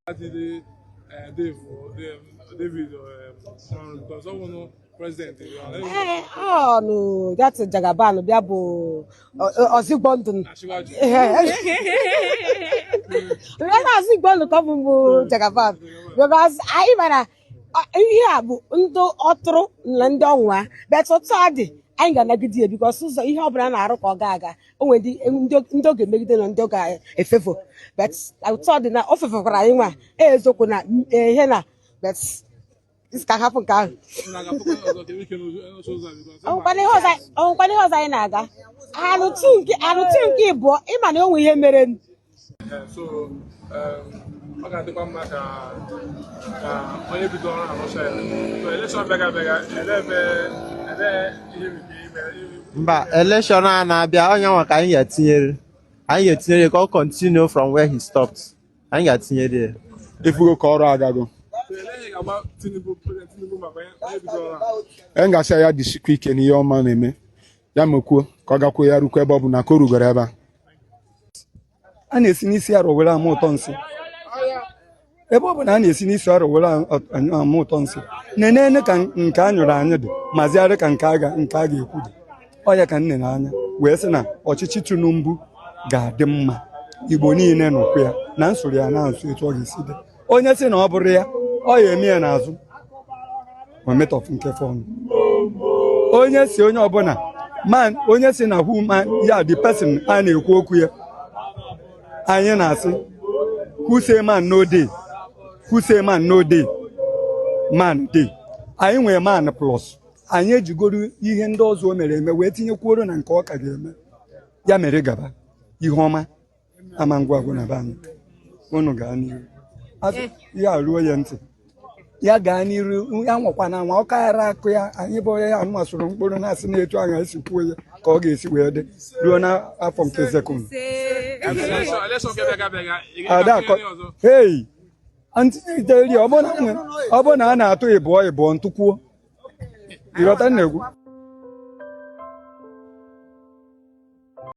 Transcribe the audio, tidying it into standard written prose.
Dave, David, because someone president. Oh no, that's a Jagaban. Biabo Ozibondun. Ozibondun come Jagaban because I even here ndo otro ndonwa but otadi anyị ga-anagide because ụzọ ihe ọbụla na-arụ ka ọ ga-aga o nwere ndị oge megide na ndị oge efefo but ụtọ dị na o fefekwara anyị nwa eziokwu na ihe na but this can happen ka ahụ ọnwụkwana ihe ọzọ anyị na-aga arụtụ nke ịbụọ ịma na o nwe ihe mere ọ ga-adịkwa mma ka onye bido ọrụ arụcha ya elekshọn bịa mba election a na-abịa onye nwa ka anyị ga-etinyere ka ọ continue from where he stopped anyị ga-atinyere efugo ka ọrụ agago engasị ya dịsikwa ike n'ihe ọma na-eme ya mekwuo ka ọ gakwuo ya rukwa ebe ọ bụ na ka o rugoro ebe a na-esi n'isi arụ were ama ụtọ nsị ebe ọ bụ na a na-esi n'isi arụ were ama ụtọ nsị na-enene ka nke a nyụrụ anyị dị mazigharị ka nke a ga-ekwu dị ọya ka nne n'anya wee sị na ọchịchị Tinubu ga-adị mma Igbo niile nọkwu ya na nsoro ya na-asụ etu ọ ga-esi dị onye sị na ọ bụrụ ya ọ ya eme ya n'azụ ometọf nke fọnụ onye si onye ọbụla man onye si na hu man ya the person a na-ekwu okwu ya anyị na-asị who say man no dey who say man no dey man dey anyị nwere man plus anyị ejigoro ihe ndị ọzọ o mere eme wee tinyekwuoro na nke ọ ka ga-eme ya mere gaba ihe ọma ama ngwagwụ na be anyị unu gaa n'ihu ya ruo ya ntị ya gaa n'iru ya nwakwa na nwa ọ kaghara akụ ya anyị bụ ya anụ masụrụ mkpụrụ na-asị na-etu anyị esi kwuo ya ka ọ ga-esi wee dị ruo n'afọ nke sekụnd hei antinye ọ bụ na a na-atụ ịbụọ ntụkwuo ịghọta na-egwu